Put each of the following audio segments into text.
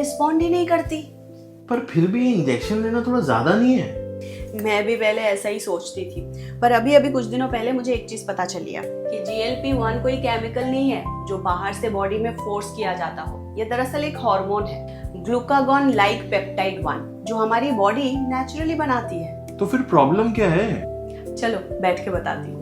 Respond ही नहीं करती। पर फिर भी इंजेक्शन लेना थोड़ा ज्यादा नहीं है? मैं भी पहले ऐसा ही सोचती थी, पर अभी अभी कुछ दिनों पहले मुझे एक चीज पता चली है कि GLP-1 कोई केमिकल नहीं है जो बाहर से बॉडी में फोर्स किया जाता हो। ये दरअसल एक हार्मोन है, ग्लूकागॉन लाइक पेप्टाइड 1, जो हमारी बॉडी नेचुरली बनाती है। तो फिर प्रॉब्लम क्या है? चलो बैठ के बताती हूँ।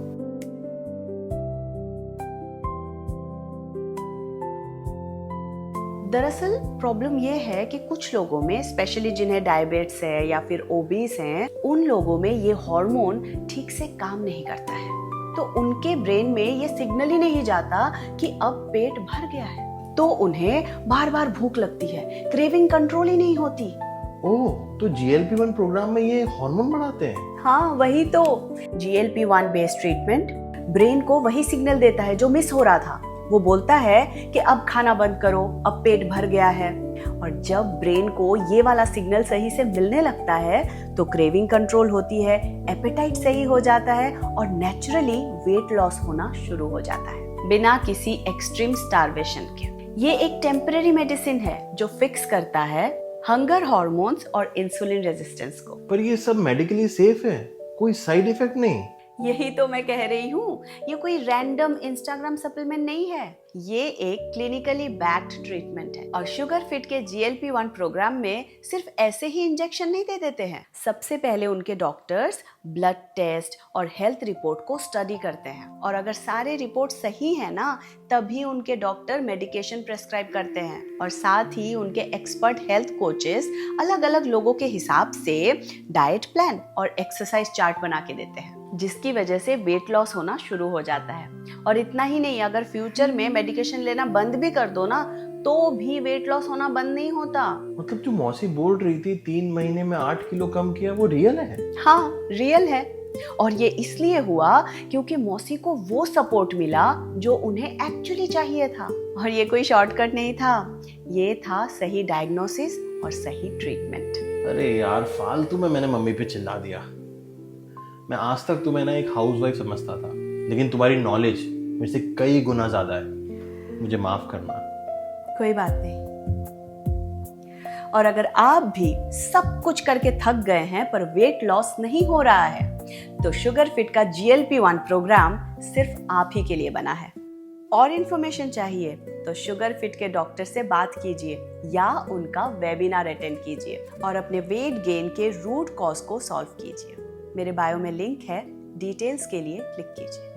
दरअसल प्रॉब्लम ये है कि कुछ लोगों में, स्पेशली जिन्हें डायबिटीज है या फिर ओबीस हैं, उन लोगों में ये हार्मोन ठीक से काम नहीं करता है। तो उनके ब्रेन में ये सिग्नल ही नहीं जाता कि अब पेट भर गया है, तो उन्हें बार बार भूख लगती है, क्रेविंग कंट्रोल ही नहीं होती। ओह, तो GLP-1 प्रोग्राम में ये हार्मोन बढ़ाते हैं? हाँ वही तो। GLP-1 बेस्ड ट्रीटमेंट ब्रेन को वही सिग्नल देता है जो मिस हो रहा था। वो बोलता है कि अब खाना बंद करो, अब पेट भर गया है। और जब ब्रेन को ये वाला सिग्नल सही से मिलने लगता है तो क्रेविंग कंट्रोल होती है, एपेटाइट सही हो जाता है और नेचुरली वेट लॉस होना शुरू हो जाता है, बिना किसी एक्सट्रीम स्टारवेशन के। ये एक टेम्पररी मेडिसिन है जो फिक्स करता है हंगर हार्मोन्स और इंसुलिन रेजिस्टेंस को। पर ये सब मेडिकली सेफ है, कोई साइड इफेक्ट नहीं? यही तो मैं कह रही हूँ, ये कोई रैंडम इंस्टाग्राम सप्लीमेंट नहीं है, ये एक क्लिनिकली बैक्ड ट्रीटमेंट है। और शुगर फिट के GLP-1 प्रोग्राम में सिर्फ ऐसे ही इंजेक्शन नहीं दे देते हैं। सबसे पहले उनके डॉक्टर्स ब्लड टेस्ट और हेल्थ रिपोर्ट को स्टडी करते हैं, और अगर सारे रिपोर्ट सही है ना, तभी उनके डॉक्टर मेडिकेशन प्रेस्क्राइब करते हैं। और साथ ही उनके एक्सपर्ट हेल्थ कोचेस अलग अलग लोगों के हिसाब से डाइट प्लान और एक्सरसाइज चार्ट बना के देते हैं, जिसकी वजह से वेट लॉस होना शुरू हो जाता है। और इतना ही नहीं, अगर फ्यूचर में मेडिकेशन लेना बंद भी कर दो ना, तो भी वेट लॉस होना बंद नहीं होता। मतलब जो मौसी बोल रही थी 3 महीने में 8 किलो कम किया, वो रियल है? हाँ रियल है। और ये इसलिए हुआ क्योंकि मौसी को वो सपोर्ट मिला जो उन्हें एक्चुअली चाहिए था। और ये कोई शॉर्टकट नहीं था, ये था सही डायग्नोसिस और सही ट्रीटमेंट। अरे यार, फालतू में मैंने मम्मी पे चिल्ला दिया। मैं आज तक तुम्हें ना एक हाउसवाइफ समझता था, लेकिन तुम्हारी नॉलेज मेरे से कई गुना ज्यादा है। मुझे माफ करना। कोई बात नहीं। और अगर आप भी सब कुछ करके थक गए हैं पर वेट लॉस नहीं हो रहा है, तो शुगर फिट का GLP-1 प्रोग्राम सिर्फ आप ही के लिए बना है। और इन्फॉर्मेशन चाहिए तो शुगर फिट के डॉक्टर से बात कीजिए या उनका वेबिनार अटेंड कीजिए और अपने वेट गेन के रूट कॉज को सॉल्व कीजिए। मेरे बायो में लिंक है, डिटेल्स के लिए क्लिक कीजिए।